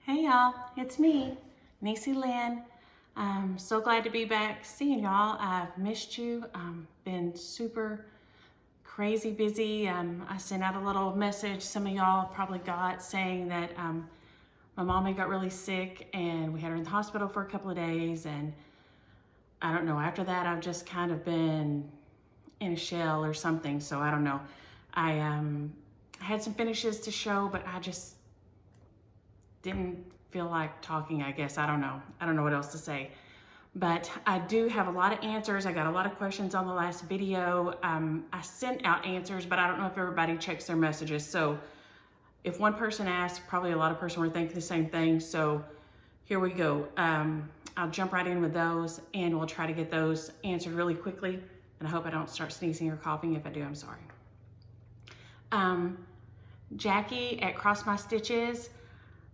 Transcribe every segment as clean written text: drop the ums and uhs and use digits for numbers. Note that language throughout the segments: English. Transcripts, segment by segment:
Hey y'all, it's me, Niecy Lynn. I'm so glad to be back seeing y'all. I've missed you. Been super crazy busy. I sent out a little message some of y'all probably got saying that my mommy got really sick and we had her in the hospital for a couple of days, and I don't know, after that I've just kind of been in a shell or something, so I don't know. I had some finishes to show, but I just didn't feel like talking, I guess. I don't know what else to say. But I do have a lot of answers. I got a lot of questions on the last video. I sent out answers, but I don't know if everybody checks their messages. So if one person asked, probably a lot of person were thinking the same thing. So here we go. I'll jump right in with those and we'll try to get those answered really quickly. And I hope I don't start sneezing or coughing. If I do, I'm sorry. Jackie at Cross My Stitches,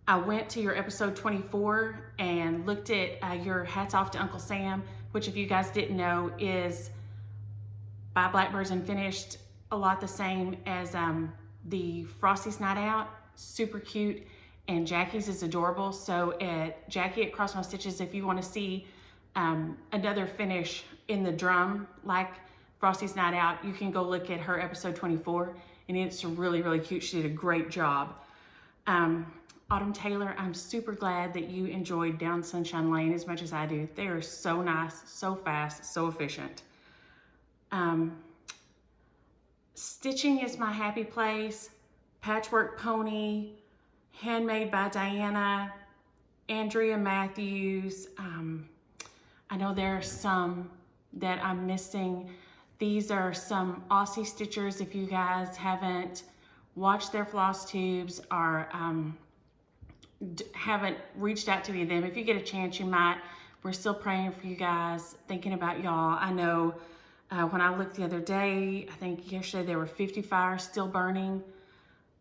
I went to your episode 24 and looked at your Hats Off to Uncle Sam, which, if you guys didn't know, is by Blackbirds and finished a lot the same as the Frosty's Night Out. Super cute, and Jackie's is adorable. So at Jackie at Cross My Stitches, if you want to see another finish in the drum like Frosty's Night Out, you can go look at her episode 24, and it's really, really cute. She did a great job. Autumn Taylor, I'm super glad that you enjoyed Down Sunshine Lane as much as I do. They are so nice, so fast, so efficient. Stitching is my happy place. Patchwork Pony, Handmade by Diana, Andrea Matthews. I know there are some that I'm missing. These are some Aussie stitchers. If you guys haven't watched their Flosstubes or haven't reached out to any of them, if you get a chance, you might. We're still praying for you guys, thinking about y'all. I know when I looked the other day, I think yesterday there were 50 fires still burning.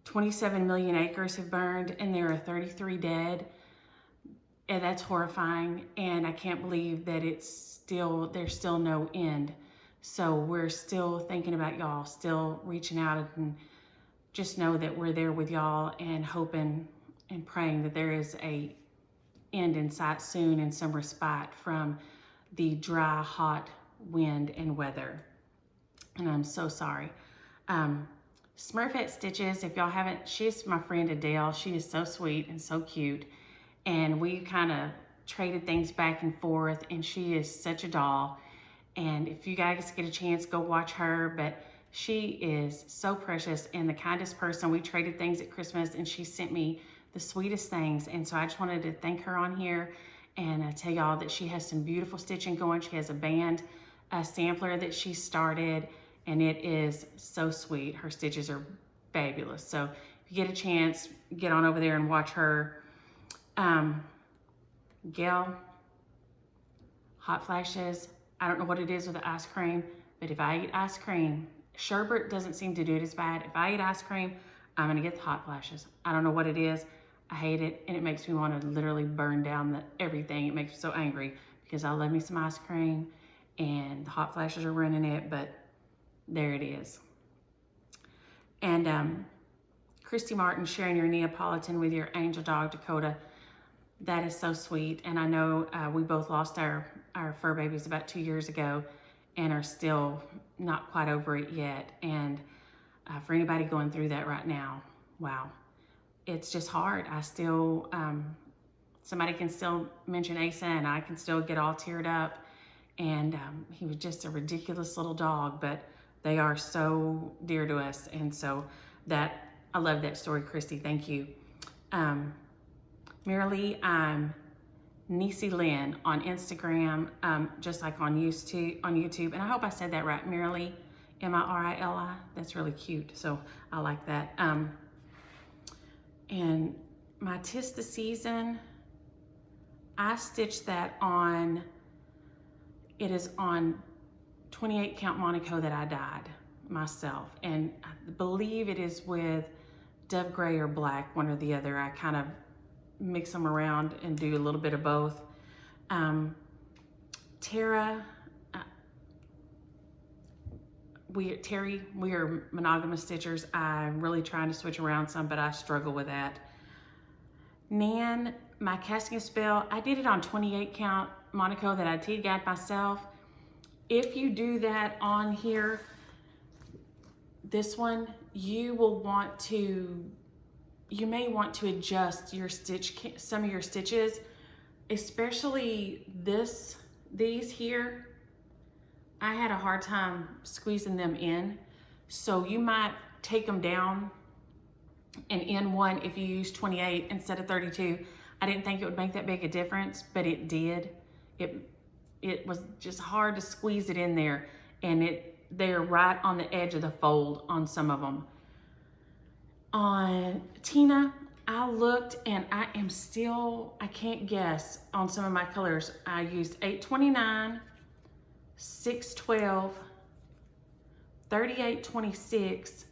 27 million acres have burned, and there are 33 dead. And that's horrifying, and I can't believe that there's still no end. So we're still thinking about y'all, still reaching out, and just know that we're there with y'all and hoping and praying that there is a end in sight soon and some respite from the dry, hot wind and weather. And I'm so sorry. Smurfette Stitches, if y'all haven't, she's my friend Adele. She is so sweet and so cute. And we kind of traded things back and forth, and she is such a doll. And if you guys get a chance, go watch her. But she is so precious and the kindest person. We traded things at Christmas, and she sent me the sweetest things. And so I just wanted to thank her on here and tell y'all that she has some beautiful stitching going. She has a band sampler that she started, and it is so sweet. Her stitches are fabulous. So if you get a chance, get on over there and watch her. Gail, Hot Flashes. I don't know what it is with the ice cream, but if I eat ice cream, sherbet doesn't seem to do it as bad. If I eat ice cream, I'm gonna get the hot flashes. I don't know what it is. I hate it, and it makes me want to literally burn down everything. It makes me so angry because I love me some ice cream, and the hot flashes are ruining it, but there it is. And Christy Martin, sharing your Neapolitan with your angel dog, Dakota. That is so sweet. And I know we both lost our fur babies about 2 years ago and are still not quite over it yet. And for anybody going through that right now, wow. It's just hard. I still, somebody can still mention Asa, and I can still get all teared up. And he was just a ridiculous little dog, but they are so dear to us. And so I love that story, Christy. Thank you. Merely, I'm Niecy Lynn on Instagram, just like on YouTube. And I hope I said that right. Merely, M-I-R-I-L-I. That's really cute. So I like that. And my 'Tis the Season, I stitched that on, it is on 28 count Monaco that I dyed myself. And I believe it is with Dove Gray or Black, one or the other. I kind of mix them around and do a little bit of both. Tara, Terry, we are monogamous stitchers. I'm really trying to switch around some, but I struggle with that. Nan, my casting spell, I did it on 28 count Monaco that I T-guide myself. If you do that on here, this one, you may want to adjust your some of your stitches, especially these here. I had a hard time squeezing them in, so you might take them down and in one if you use 28 instead of 32. I didn't think it would make that big a difference, but it did. It was just hard to squeeze it in there, and they're right on the edge of the fold on some of them. On Tina, I looked and I can't guess on some of my colors. I used 829, 612, 3826,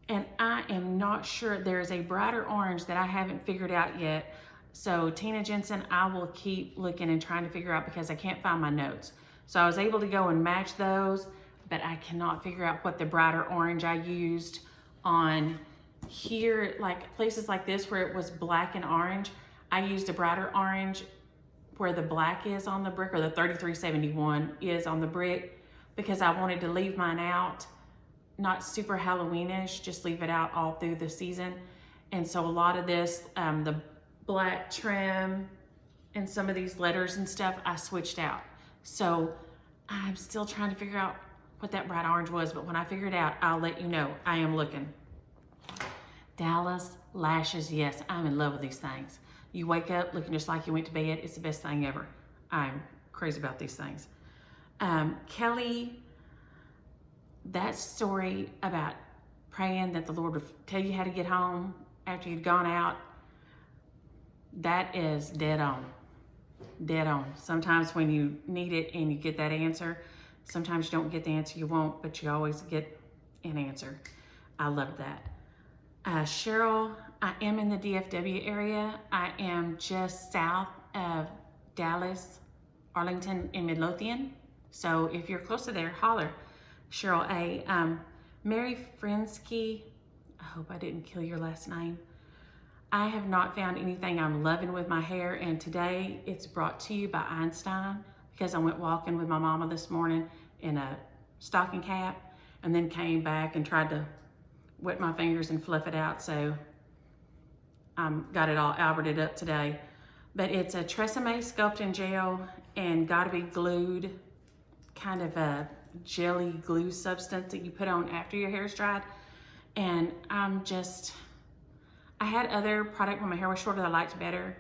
and I am not sure. There's a brighter orange that I haven't figured out yet. So Tina Jensen, I will keep looking and trying to figure out because I can't find my notes. So I was able to go and match those, but I cannot figure out what the brighter orange I used on here, like places like this where it was black and orange. I used a brighter orange where the black is on the brick, or the 3371 is on the brick, because I wanted to leave mine out, not super Halloweenish, just leave it out all through the season. And so a lot of this, the black trim and some of these letters and stuff, I switched out. So I'm still trying to figure out what that bright orange was, but when I figure it out, I'll let you know. I am looking. Dallas lashes, yes, I'm in love with these things. You wake up looking just like you went to bed. It's the best thing ever. I'm crazy about these things. Kelly, that story about praying that the Lord would tell you how to get home after you'd gone out, that is dead on. Dead on. Sometimes when you need it and you get that answer, sometimes you don't get the answer you want, but you always get an answer. I love that. Cheryl, I am in the DFW area. I am just south of Dallas, Arlington, and Midlothian. So if you're close to there, holler. Cheryl A. Mary Frinsky, I hope I didn't kill your last name. I have not found anything I'm loving with my hair, and today it's brought to you by Einstein, because I went walking with my mama this morning in a stocking cap and then came back and tried to wet my fingers and fluff it out, so got it all alberted up today. But it's a Tresemme Sculpt in Gel and gotta be glued, kind of a jelly glue substance that you put on after your hair's dried. And I had other product when my hair was shorter that I liked better,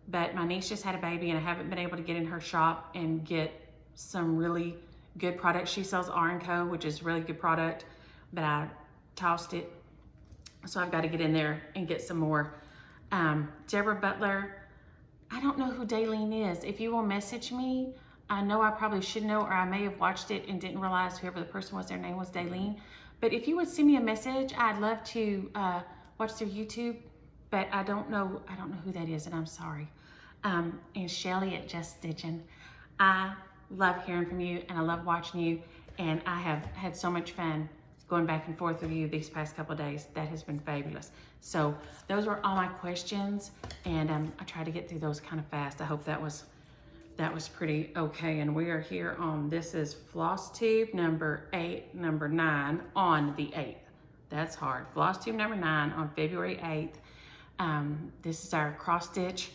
but my niece just had a baby and I haven't been able to get in her shop and get some really good products. She sells R&Co, which is really good product, but I tossed it. So I've got to get in there and get some more. Deborah Butler, I don't know who Daylene is. If you will message me, I know I probably should know, or I may have watched it and didn't realize whoever the person was, their name was Daylene. But if you would send me a message, I'd love to watch their YouTube, but I don't know who that is, and I'm sorry. And Shelly at Just Stitching, I love hearing from you and I love watching you, and I have had so much fun going back and forth with you these past couple of days. That has been fabulous. So those were all my questions, and I tried to get through those kind of fast. I hope that was pretty okay. And we are here on, this is Flosstube number 9 on the 8th. That's hard. Flosstube number 9 on February 8th. This is our cross stitch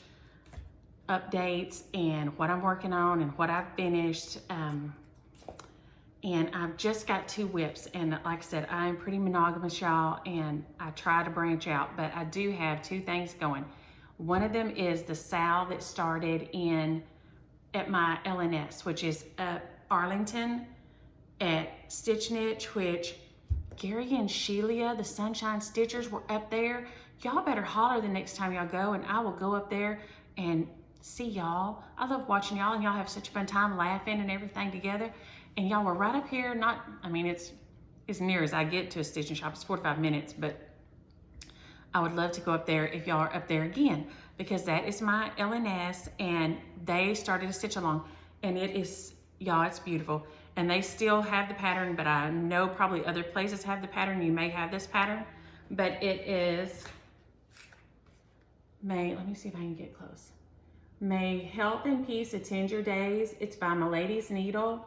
updates and what I'm working on and what I've finished. And I've just got 2 whips, and like I said, I'm pretty monogamous, y'all, and I try to branch out, but I do have 2 things going. One of them is the sale that started at my LNS, which is Arlington at Stitch Niche, which Gary and Sheila, the Sunshine Stitchers, were up there. Y'all better holler the next time y'all go, and I will go up there and see y'all. I love watching y'all, and y'all have such a fun time laughing and everything together. And y'all were right up here, it's as near as I get to a stitching shop. It's 45 minutes, but I would love to go up there if y'all are up there again, because that is my LNS, and they started a stitch along, and it is, y'all, it's beautiful. And they still have the pattern, but I know probably other places have the pattern. You may have this pattern, but it is let me see if I can get close. May health and peace attend your days. It's by My Lady's Needle.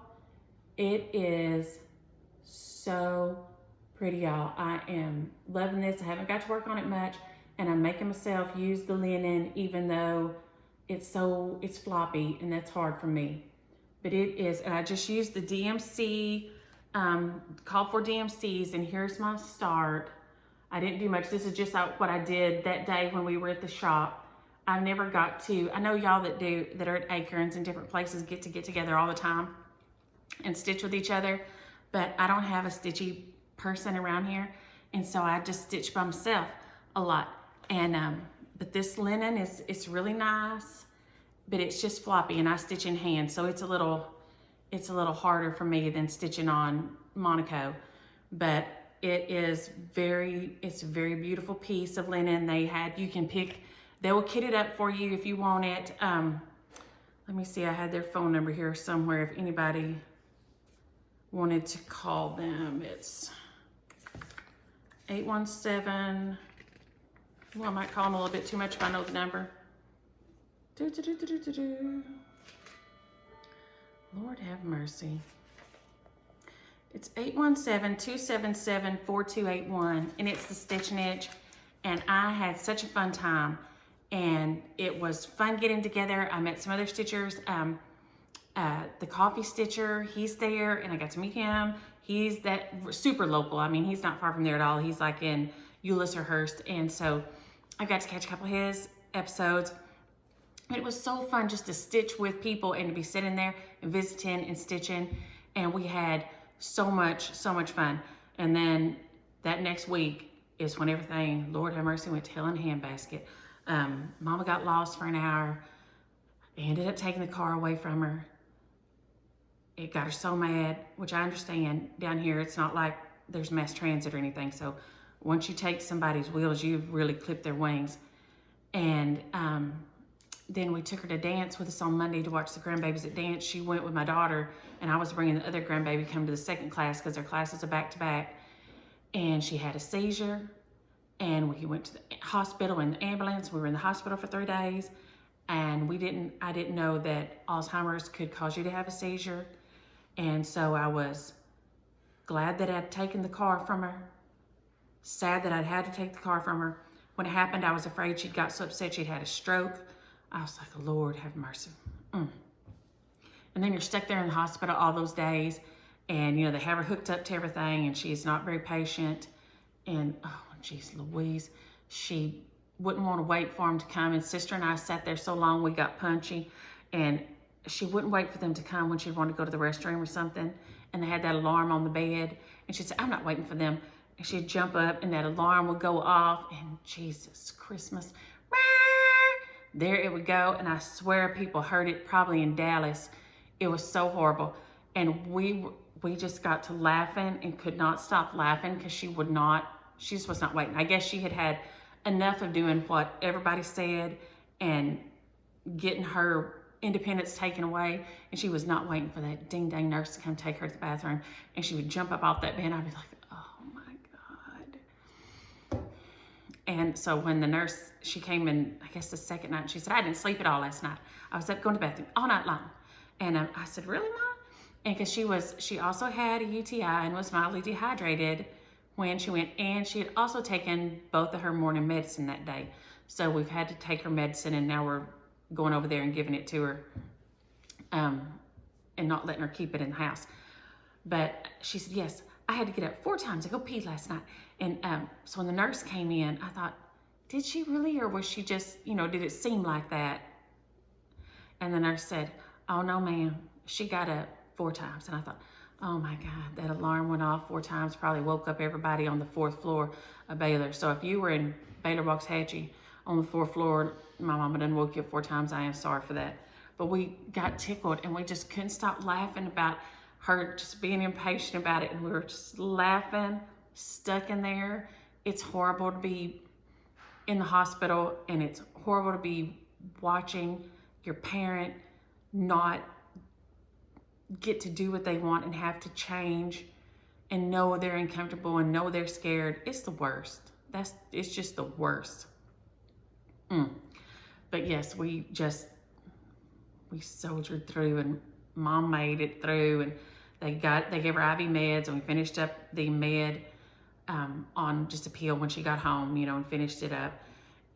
It is so pretty, y'all. I am loving this. I haven't got to work on it much, and I'm making myself use the linen, even though it's floppy, and that's hard for me. But it is, and I just used the DMC, called for DMCs, and here's my start. I didn't do much. This is just what I did that day when we were at the shop. I never got to, I know y'all that are at Acorns and different places get together all the time and stitch with each other, but I don't have a stitchy person around here, and so I just stitch by myself a lot. And but this linen it's really nice, but it's just floppy, and I stitch in hand, so it's a little harder for me than stitching on Monaco. But it's a very beautiful piece of linen. They will kit it up for you if you want it. Let me see, I had their phone number here somewhere if anybody wanted to call them. It's 817, well, I might call them a little bit too much if I know the number. Lord have mercy. It's 817-277-4281, and it's the Stitch and Itch, and I had such a fun time, and it was fun getting together. I met some other stitchers. The coffee stitcher, he's there, and I got to meet him. He's that super local. I mean, he's not far from there at all. He's like in Euless or Hearst, and so I got to catch a couple of his episodes. It was so fun just to stitch with people and to be sitting there and visiting and stitching, and we had so much fun. And then that next week is when everything, Lord have mercy, went to hell in a handbasket. Mama got lost for an hour. I ended up taking the car away from her. It got her so mad, which I understand. Down here, it's not like there's mass transit or anything. So once you take somebody's wheels, you've really clipped their wings. And then we took her to dance with us on Monday to watch the grandbabies at dance. She went with my daughter, and I was bringing the other grandbaby come to the second class because their classes are back to back. And she had a seizure, and we went to the hospital in the ambulance. We were in the hospital for 3 days, and I didn't know that Alzheimer's could cause you to have a seizure. And so I was glad that I'd taken the car from her, sad that I'd had to take the car from her. When it happened, I was afraid she'd got so upset she'd had a stroke. I was like, Lord have mercy. And then you're stuck there in the hospital all those days, and they have her hooked up to everything, and she's not very patient. And oh, geez Louise, she wouldn't want to wait for him to come. And sister and I sat there so long, we got punchy, and she wouldn't wait for them to come when she'd want to go to the restroom or something. And they had that alarm on the bed, and she'd say, I'm not waiting for them. And she'd jump up, and that alarm would go off, and Jesus Christmas, there it would go. And I swear people heard it probably in Dallas. It was so horrible. And we just got to laughing and could not stop laughing because she just was not waiting. I guess she had enough of doing what everybody said and getting her independence taken away, and she was not waiting for that ding dang nurse to come take her to the bathroom. And she would jump up off that bed, and I'd be like, oh my God. And so when the nurse, she came in, I guess the second night, and she said, I didn't sleep at all last night. I was up going to the bathroom all night long. And I said, really, Mom? And because she also had a UTI and was mildly dehydrated when she went, and she had also taken both of her morning medicine that day. So we've had to take her medicine, and now we're going over there and giving it to her, and not letting her keep it in the house. But she said, yes, I had to get up 4 times to go pee last night. And so when the nurse came in, I thought, did she really, or was she just, did it seem like that? And the nurse said, oh no, ma'am, she got up 4 times. And I thought, oh my God, that alarm went off 4 times, probably woke up everybody on the 4th floor of Baylor. So if you were in Baylor Waxahachie on the 4th floor, my mama done woke you up 4 times, I am sorry for that. But we got tickled, and we just couldn't stop laughing about her just being impatient about it. And we were just laughing, stuck in there. It's horrible to be in the hospital, and it's horrible to be watching your parent not get to do what they want and have to change and know they're uncomfortable and know they're scared. It's the worst. It's just the worst. But yes, we soldiered through, and Mom made it through, and they gave her IV meds, and we finished up the med on just a pill when she got home, you know, and finished it up.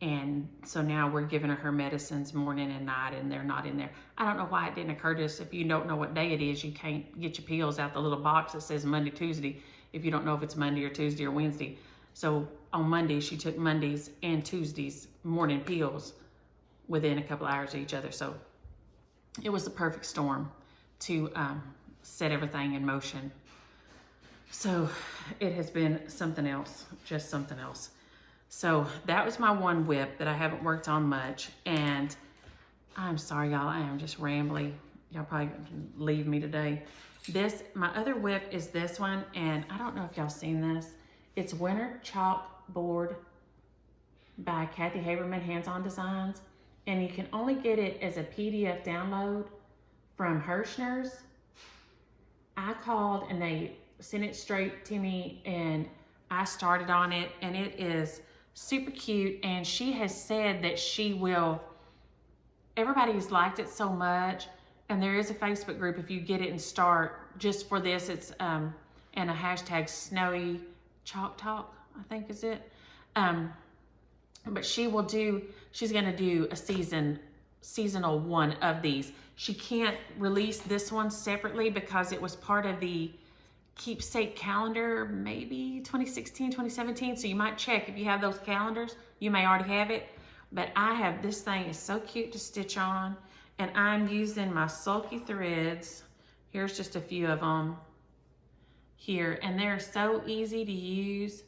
And so now we're giving her medicines morning and night, and they're not in there. I don't know why it didn't occur to us. If you don't know what day it is, you can't get your pills out the little box that says Monday, Tuesday, if you don't know if it's Monday or Tuesday or Wednesday. So on Monday, she took Mondays and Tuesdays morning pills within a couple hours of each other. So it was the perfect storm to set everything in motion. So it has been something else, just something else. So that was my one whip that I haven't worked on much. And I'm sorry, y'all, I am just rambling. Y'all probably leave me today. My other whip is this one, and I don't know if y'all seen this. It's Winter Chalkboard by Kathy Haberman, Hands-On Designs. And you can only get it as a PDF download from Hirschner's. I called and they sent it straight to me, and I started on it, and it is super cute. And she has said that she will, everybody's liked it so much, and there is a Facebook group if you get it and start just for this. It's and a hashtag Snowy Chalk Talk, I think is it. But she's gonna do a seasonal one of these. She can't release this one separately because it was part of the keepsake calendar, maybe 2016, 2017. So you might check if you have those calendars. You may already have it, but I have, this thing is so cute to stitch on, and I'm using my sulky threads. Here's just a few of them here, and they're so easy to use,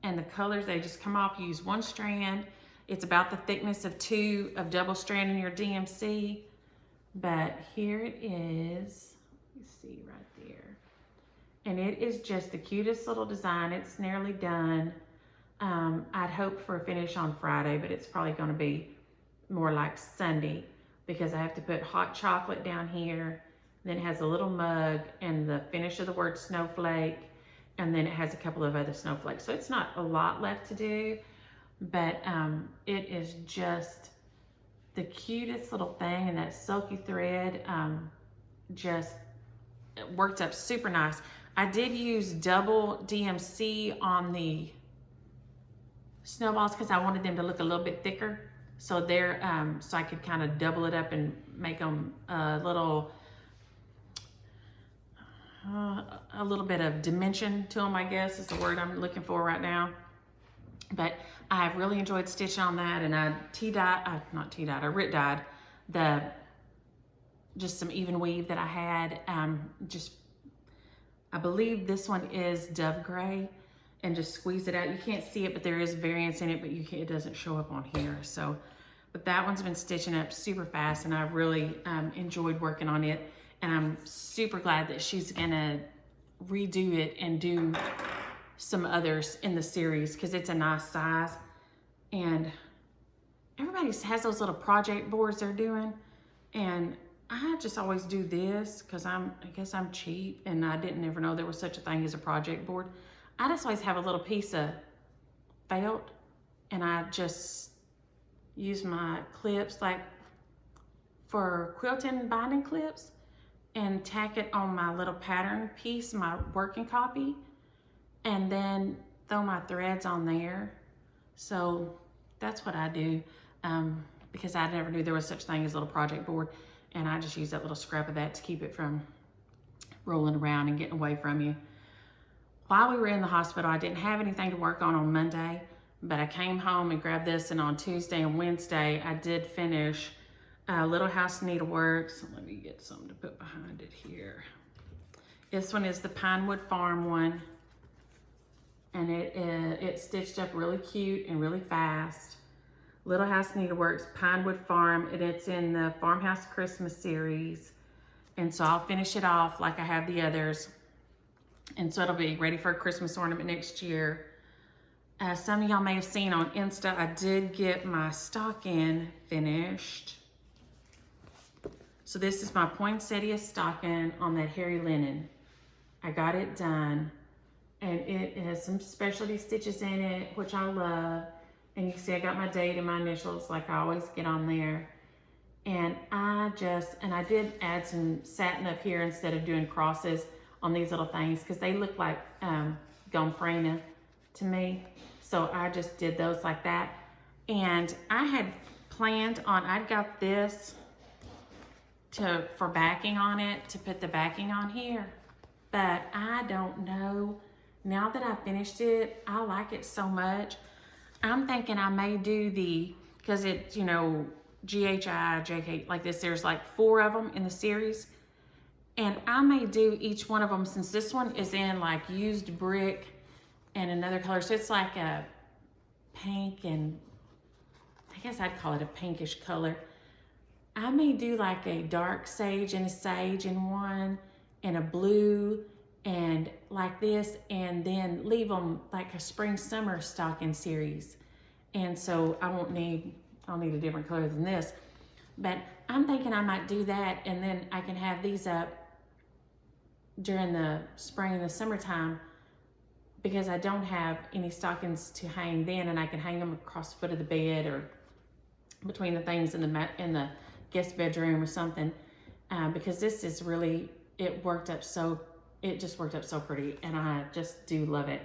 and the colors, they just come off. You use one strand. It's about the thickness of 2 of double strand in your DMC, but here it is. You see right there. And it is just the cutest little design. It's nearly done. I'd hope for a finish on Friday, but it's probably gonna be more like Sunday because I have to put hot chocolate down here. Then it has a little mug and the finish of the word snowflake. And then it has a couple of other snowflakes. So it's not a lot left to do, but it is just the cutest little thing. And that silky thread just worked up super nice. I did use double DMC on the snowballs because I wanted them to look a little bit thicker. So they're, so I could kind of double it up and make them a little bit of dimension to them, I guess is the word I'm looking for right now. But I've really enjoyed stitching on that, and I Rit dyed just some even weave that I had. I believe this one is Dove Gray, and just squeeze it out. You can't see it, but there is variance in it, but it doesn't show up on here. So, but that one's been stitching up super fast, and I've really enjoyed working on it. And I'm super glad that she's gonna redo it and do some others in the series because it's a nice size. And everybody has those little project boards they're doing. And I just always do this because I guess I'm cheap and I didn't ever know there was such a thing as a project board. I just always have a little piece of felt and I just use my clips like for quilting binding clips and tack it on my little pattern piece, my working copy, and then throw my threads on there. So that's what I do because I never knew there was such thing as a little project board, and I just use that little scrap of that to keep it from rolling around and getting away from you. While we were in the hospital, I didn't have anything to work on Monday, but I came home and grabbed this, and on Tuesday and Wednesday, I did finish Little House Needleworks. Let me get something to put behind it here. This one is the Pinewood Farm one, and it's stitched up really cute and really fast. Little House Needleworks, Pinewood Farm, and it's in the Farmhouse Christmas series. And so I'll finish it off like I have the others. And so it'll be ready for a Christmas ornament next year. Some of y'all may have seen on Insta, I did get my stocking finished. So this is my poinsettia stocking on that hairy linen. I got it done, and it has some specialty stitches in it, which I love. And you can see I got my date and my initials like I always get on there. And I did add some satin up here instead of doing crosses on these little things because they look like gomfrina to me. So I just did those like that. And I had planned on, I got this for backing on it, to put the backing on here. But I don't know, now that I finished it, I like it so much. I'm thinking I may do because it's, you know, GHI, JK, like this, there's like 4 of them in the series. And I may do each one of them, since this one is in like used brick and another color. So it's like a pink, and I guess I'd call it a pinkish color. I may do like a dark sage and a sage in one, and a blue, and like this, and then leave them like a spring summer stocking series. And so I'll need a different color than this, but I'm thinking I might do that, and then I can have these up during the spring and the summertime, because I don't have any stockings to hang then, and I can hang them across the foot of the bed or between the things in the guest bedroom or something, because this is really, it just worked up so pretty, and I just do love it.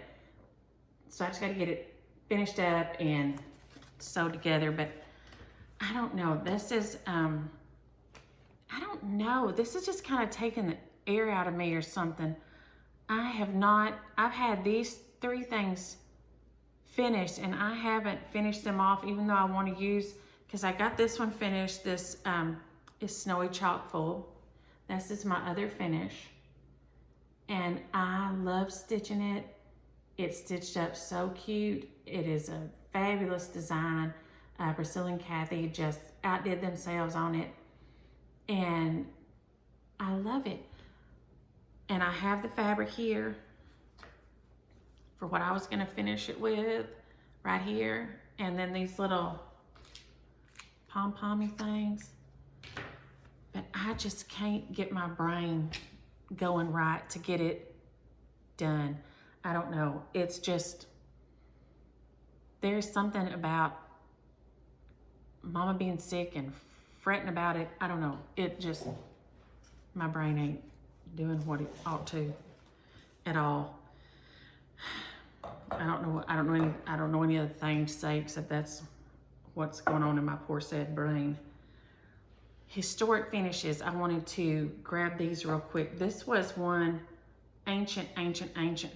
So I just got to get it finished up and sewed together. But I don't know, this is I don't know, this is just kind of taking the air out of me or something. I've had these 3 things finished, and I haven't finished them off, even though I want to use, because I got this one finished. This is Snowy Chalk Full. This is my other finish, and I love stitching it. It's stitched up so cute. It is a fabulous design. Priscilla and Kathy just outdid themselves on it, and I love it. And I have the fabric here for what I was gonna finish it with right here. And then these little pom-pommy things. But I just can't get my brain going right to get it done. I don't know, it's just, there's something about Mama being sick and fretting about it. I don't know, it just, my brain ain't doing what it ought to at all. I don't know any other thing to say except that's what's going on in my poor sad brain. Historic finishes. I wanted to grab these real quick. This was one ancient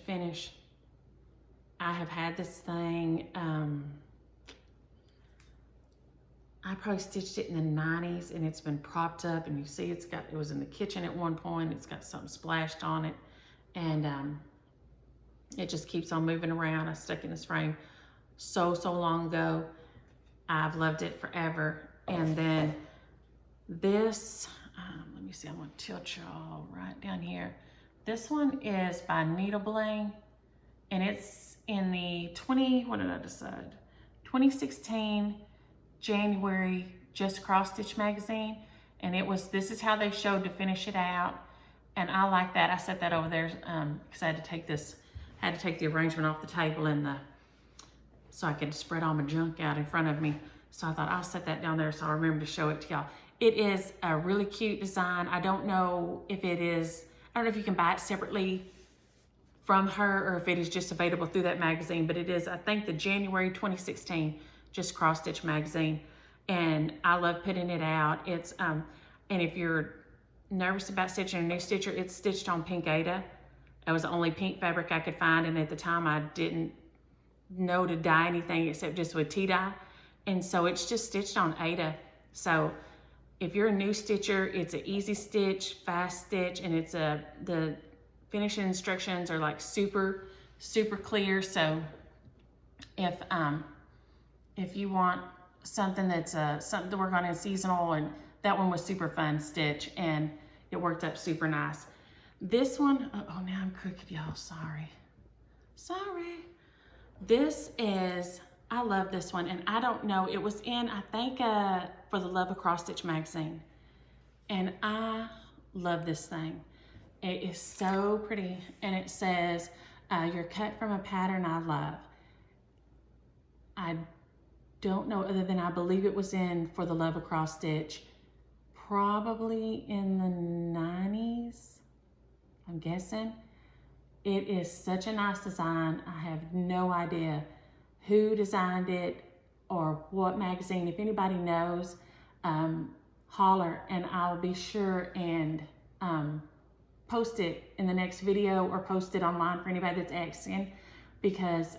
finish. I have had this thing, I probably stitched it in the 90s, and it's been propped up, and you see it was in the kitchen at one point. It's got something splashed on it, and it just keeps on moving around. I stuck in this frame so long ago. I've loved it forever. And then this, let me see, I'm gonna tilt y'all right down here. This one is by Bling, and it's in the 2016 January Just Cross Stitch magazine, and this is how they showed to finish it out, and I like that. I set that over there because I had to take the arrangement off the table so I could spread all my junk out in front of me. So I thought I'll set that down there so I'll remember to show it to y'all. It is a really cute design. I don't know if you can buy it separately from her or if it is just available through that magazine, but it is, I think, the January 2016 Just Cross Stitch magazine, and I love putting it out. It's and if you're nervous about stitching a new stitcher, it's stitched on pink Aida. That was the only pink fabric I could find, and at the time I didn't know to dye anything except just with tea dye, and so it's just stitched on Aida. So if you're a new stitcher, it's an easy stitch, fast stitch, and it's the finishing instructions are like super clear. So if you want something that's something to work on in seasonal, and that one was super fun stitch, and it worked up super nice. This one, oh now I'm crooked, y'all, sorry. This is, I love this one, and I don't know, it was in, I think, for the Love Across Stitch magazine, and I love this thing. It is so pretty, and it says, you're cut from a pattern I love. I don't know other than I believe it was in For the Love of Cross Stitch, probably in the 90s, I'm guessing. It is such a nice design. I have no idea who designed it or what magazine. If anybody knows, holler, and I'll be sure and post it in the next video or post it online for anybody that's asking, because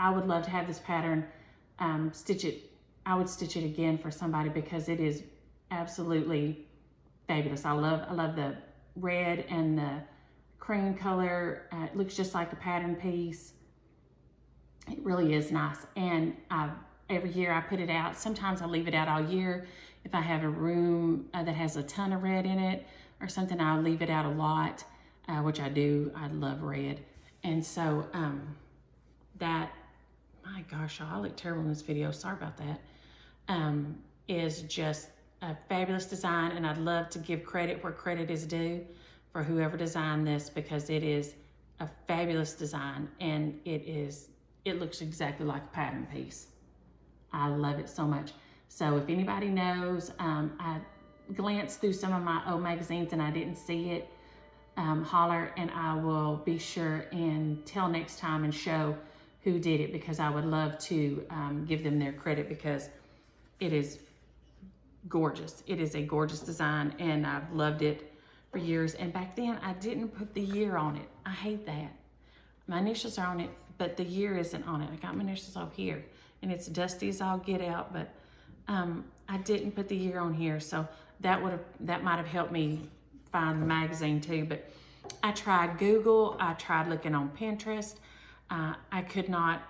I would love to have this pattern stitch it. I would stitch it again for somebody because it is absolutely fabulous. I love the red and the cream color. It looks just like a pattern piece. It really is nice. And every year I put it out. Sometimes I leave it out all year. If I have a room that has a ton of red in it or something, I'll leave it out a lot, which I do. I love red. And so that, my gosh, y'all, I look terrible in this video. Sorry about that. Is just a fabulous design, and I'd love to give credit where credit is due for whoever designed this, because it is a fabulous design, and it looks exactly like a pattern piece. I love it so much. So if anybody knows, I glanced through some of my old magazines and I didn't see it, holler, and I will be sure and tell next time and show who did it, because I would love to give them their credit, because it is gorgeous. It is a gorgeous design, and I've loved it for years. And back then I didn't put the year on it. I hate that. My initials are on it, but the year isn't on it. I got my initials up here, and it's dusty as all get out, but I didn't put the year on here, so that might have helped me find the magazine too. But I tried Google, I tried looking on Pinterest. I could not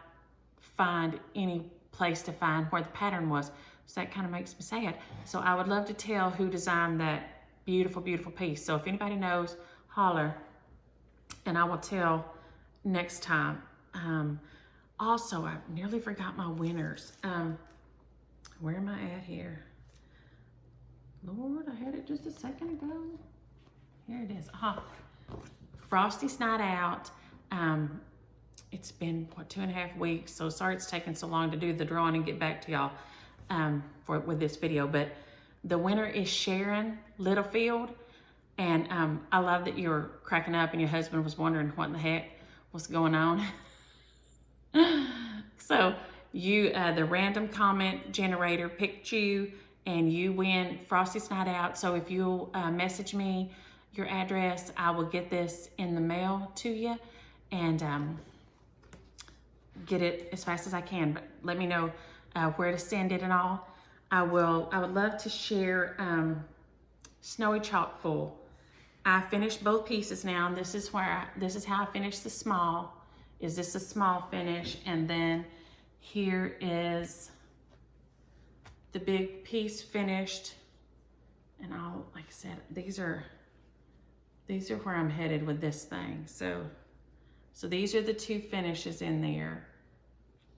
find any place to find where the pattern was, so that kind of makes me sad. So I would love to tell who designed that beautiful, beautiful piece. So if anybody knows, holler, and I will tell next time. Also, I nearly forgot my winners. Where am I at here? Lord, I had it just a second ago. Here it is. Frosty's Night Out. It's been, what, 2.5 weeks, so sorry it's taken so long to do the drawing and get back to y'all with this video. But the winner is Sharon Littlefield, and I love that you're cracking up and your husband was wondering what in the heck was going on. So you, the random comment generator picked you, and you win Frosty's Night Out. So if you'll message me your address, I will get this in the mail to you, and get it as fast as I can. But let me know where to send it and all. I would love to share Snowy Chalk Full. I finished both pieces now, and this is how I finished the small. Is this a small finish? And then here is the big piece finished. And like I said, these are where I'm headed with this thing. So these are the two finishes in there,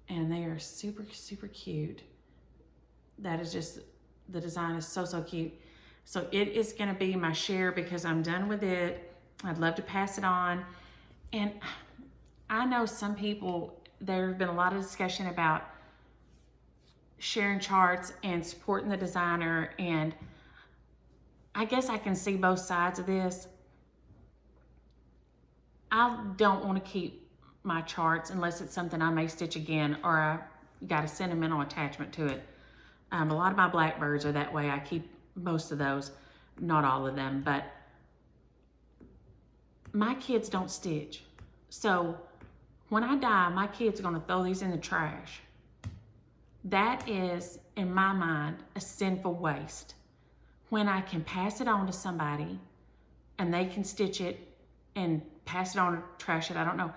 and they are super, super cute. That is just, the design is so, so cute. So it is gonna be my share because I'm done with it. I'd love to pass it on. And I know some people, there have been a lot of discussion about sharing charts and supporting the designer, and I guess I can see both sides of this. I don't want to keep my charts unless it's something I may stitch again or I got a sentimental attachment to it. A lot of my Blackbirds are that way. I keep most of those, not all of them, but my kids don't stitch. So when I die, my kids are going to throw these in the trash. That is, in my mind, a sinful waste. When I can pass it on to somebody and they can stitch it and pass it on or trash it, I don't know.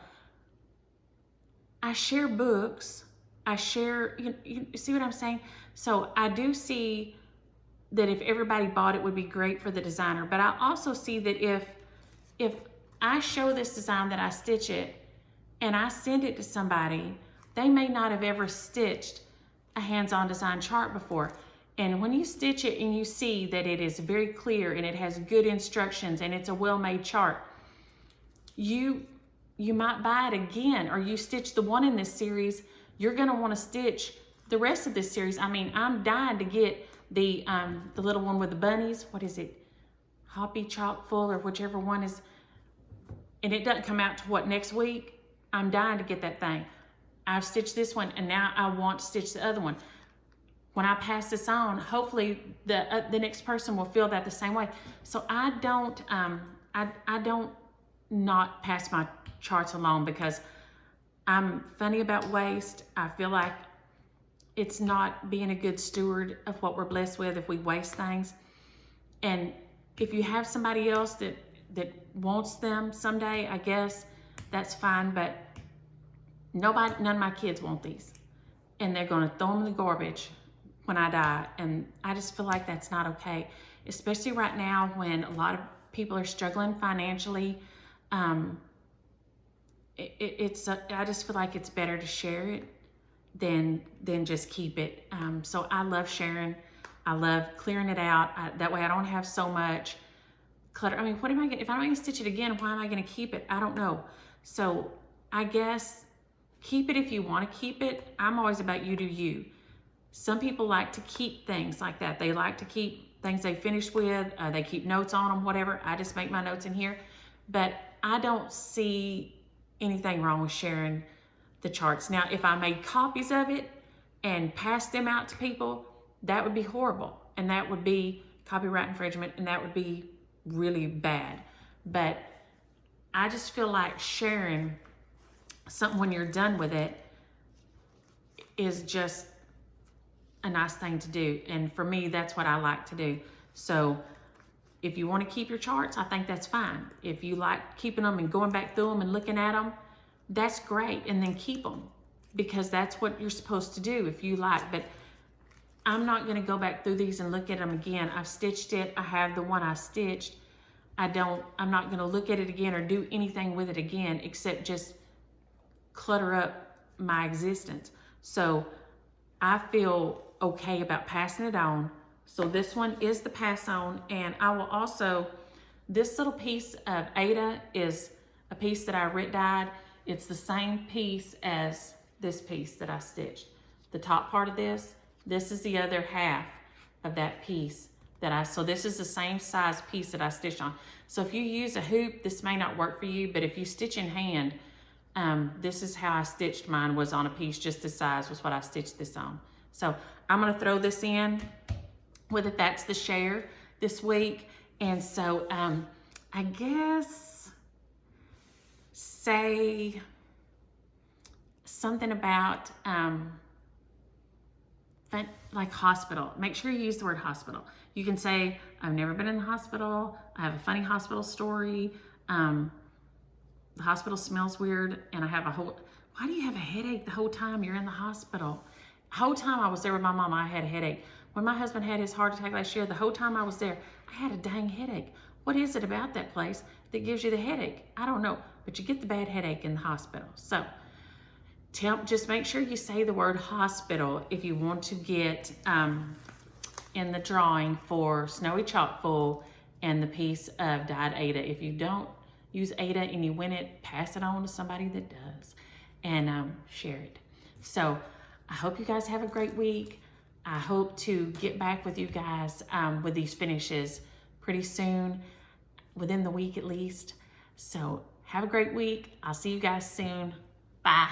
I share books. I share, you see what I'm saying? So I do see that if everybody bought it, would be great for the designer. But I also see that if I show this design that I stitch it and I send it to somebody, they may not have ever stitched a hands-on design chart before. And when you stitch it and you see that it is very clear and it has good instructions and it's a well-made chart, you might buy it again, or you stitch the one in this series, you're gonna wanna stitch the rest of this series. I mean, I'm dying to get the little one with the bunnies. What is it? Hoppy Chock Full, or whichever one is. And it doesn't come out to what, next week? I'm dying to get that thing. I've stitched this one, and now I want to stitch the other one. When I pass this on, hopefully the next person will feel that the same way. So I don't not pass my charts along, because I'm funny about waste. I feel like it's not being a good steward of what we're blessed with if we waste things. And if you have somebody else that wants them someday, I guess that's fine, but none of my kids want these. And they're gonna throw them in the garbage when I die. And I just feel like that's not okay, especially right now when a lot of people are struggling financially. I just feel like it's better to share it than just keep it. So I love sharing. I love clearing it out. That way I don't have so much clutter. I mean, what am I gonna, if I'm gonna stitch it again, why am I gonna keep it? I don't know. So I guess keep it if you wanna keep it. I'm always about you do you. Some people like to keep things like that. They like to keep things they finished with. They keep notes on them, whatever. I just make my notes in here. But I don't see anything wrong with sharing the charts. Now, if I made copies of it and passed them out to people, that would be horrible. And that would be copyright infringement, and that would be really bad. But I just feel like sharing something when you're done with it is just a nice thing to do. And for me, that's what I like to do. So if you want to keep your charts, I think that's fine. If you like keeping them and going back through them and looking at them, that's great. And then keep them, because that's what you're supposed to do if you like. But I'm not going to go back through these and look at them again. I've stitched it. I have the one I stitched. I'm not going to look at it again or do anything with it again, except just clutter up my existence. So I feel okay about passing it on. So this one is the pass on, and I will also, this little piece of Ada is a piece that I dyed. It's the same piece as this piece that I stitched. The top part of this is the other half of that piece so this is the same size piece that I stitched on. So if you use a hoop, this may not work for you, but if you stitch in hand, this is how I stitched mine, was on a piece just this size was what I stitched this on. So I'm gonna throw this in with it. That's the share this week. And so I guess say something about like hospital. Make sure you use the word hospital. You can say, I've never been in the hospital. I have a funny hospital story. The hospital smells weird, and I have why do you have a headache the whole time you're in the hospital? The whole time I was there with my mom, I had a headache. When my husband had his heart attack last year, the whole time I was there, I had a dang headache. What is it about that place that gives you the headache? I don't know, but you get the bad headache in the hospital. So just make sure you say the word hospital if you want to get in the drawing for Snowy Chock Full and the piece of dyed Ada. If you don't use Ada and you win it, pass it on to somebody that does, and share it. So I hope you guys have a great week. I hope to get back with you guys with these finishes pretty soon, within the week at least. So have a great week. I'll see you guys soon. Bye.